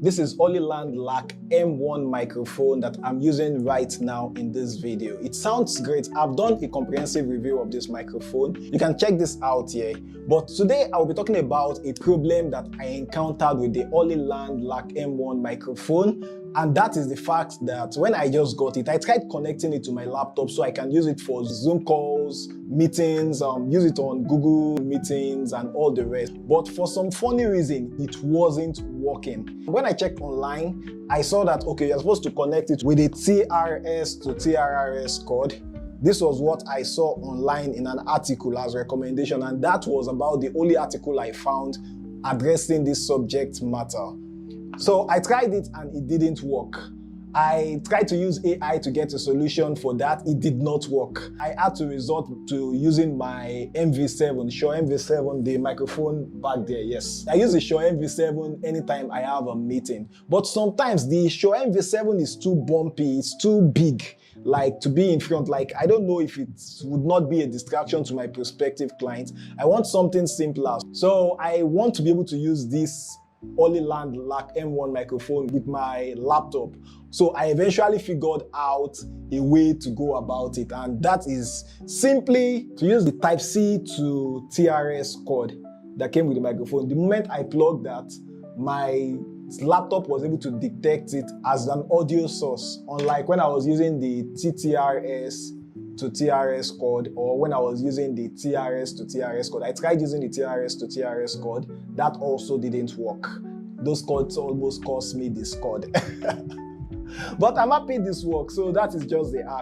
This is Hollyland LAC M1 microphone that I'm using right now in this video. It sounds great. I've done a comprehensive review of this microphone. You can check this out here. But today I'll be talking about a problem that I encountered with the Hollyland LAC M1 microphone. And that is the fact that when I just got it, I tried connecting it to my laptop so I can use it for Zoom calls, meetings, use it on Google meetings and all the rest. But for some funny reason, it wasn't working. When I checked online, I saw that, okay, you're supposed to connect it with a TRS to TRRS cord. This was what I saw online in an article as recommendation, and that was about the only article I found addressing this subject matter. So I tried it and it didn't work. I tried to use AI to get a solution for that. It did not work. I had to resort to using my MV7, Shure MV7, the microphone back there, yes. I use the Shure MV7 anytime I have a meeting. But sometimes the Shure MV7 is too bumpy, it's too big, like to be in front. Like, I don't know if it would not be a distraction to my prospective clients. I want something simpler. So I want to be able to use this Hollyland LAC M1 microphone with my laptop. So I eventually figured out a way to go about it, and that is simply to use the Type-C to TRS cord that came with the microphone. The moment I plugged that, my laptop was able to detect it as an audio source, unlike when I was using the TTRS to TRS cord, or when I was using the TRS to TRS cord. I tried using the TRS to TRS cord. That also didn't work. Those cords almost cost me discord. But I'm happy this works, so that is just the act.